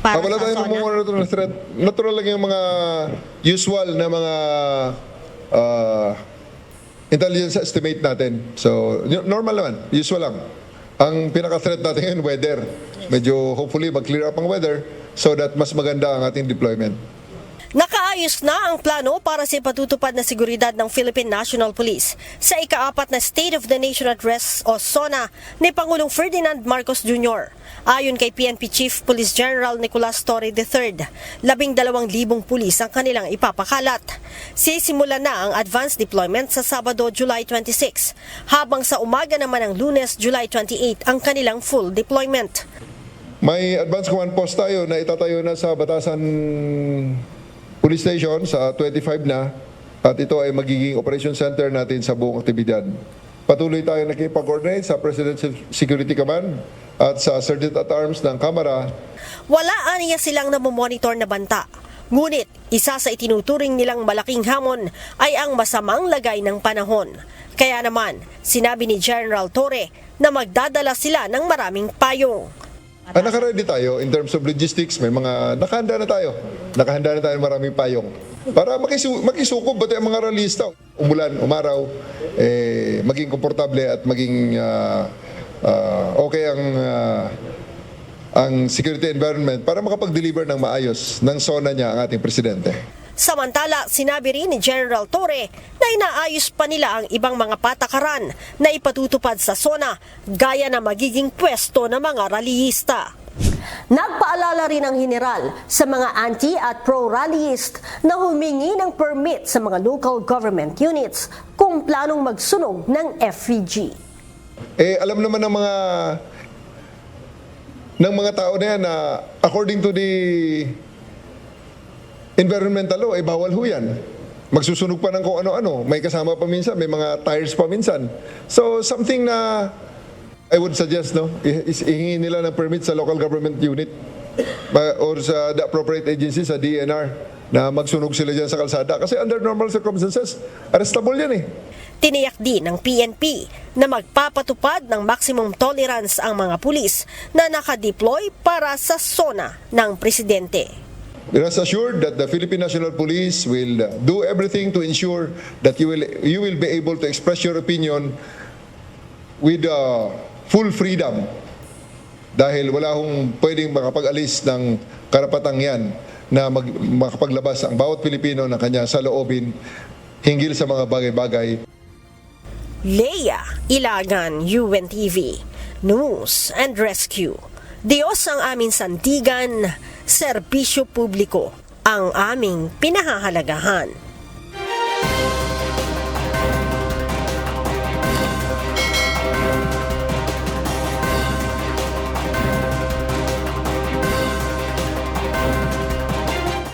para Wala sa tayong SONA? namumonitor na threat. Natural lang yung mga usual na mga intelligence estimate natin. So, normal naman. Usual lang. Ang pinaka-threat natin ngayon, weather. Medyo hopefully mag-clear up ang weather so that mas maganda ang ating deployment. Nakaayos na ang plano para sa patutupad na seguridad ng Philippine National Police sa ika-4 na State of the Nation Address o SONA ni Pangulong Ferdinand Marcos Jr. Ayon kay PNP Chief Police General Nicolas Torre III, 12,000 pulis ang kanilang ipapakalat. Sisimulan na ang advanced deployment sa Sabado, July 26, habang sa umaga naman ng Lunes, July 28 ang kanilang full deployment. May advance command post tayo na itatayo na sa Batasan Police Station sa 25 na at ito ay magiging operation center natin sa buong aktibidad. Patuloy tayo nakipag-coordinate sa Presidential Security Command at sa Sergeant at Arms ng Kamara. Wala aniya silang namomonitor na banta. Ngunit isa sa itinuturing nilang malaking hamon ay ang masamang lagay ng panahon. Kaya naman, sinabi ni General Torre na magdadala sila ng maraming payong. Naka-ready tayo in terms of logistics, may mga nakahanda na tayo. Nakahanda na tayo ng maraming payong. Para makisukob pati ang mga ralista. Umulan, umaraw, maging komportable at maging okay ang security environment para makapag-deliver ng maayos ng SONA niya ang ating presidente. Samantala, sinabi rin ni General Torre na inaayos pa nila ang ibang mga patakaran na ipatutupad sa SONA gaya na magiging pwesto ng mga rallyista. Nagpaalala rin ang general sa mga anti- at pro-rallyist na humingi ng permit sa mga local government units kung planong magsunog ng FVG. Alam naman ng mga tao na yan na according to the environmental law, bawal ho yan. Magsusunog pa ng kung ano-ano. May kasama pa minsan, may mga tires pa minsan. So, something na I would suggest, ihingi nila ng permit sa local government unit or sa the appropriate agency, sa DNR, na magsunog sila dyan sa kalsada. Kasi under normal circumstances, arrestable yan eh. Tiniyak din ng PNP na magpapatupad ng maximum tolerance ang mga pulis na nakadeploy para sa SONA ng presidente. Rest assured that the Philippine National Police will do everything to ensure that you will be able to express your opinion with full freedom. Dahil wala hong pwedeng makapag-alis ng karapatang yan na makapaglabas ang bawat Pilipino ng kanya saloobin hinggil sa mga bagay-bagay. Leia Ilagan, UNTV, News and Rescue. Diyos ang aming sandigan, serbisyo publiko ang aming pinahahalagahan.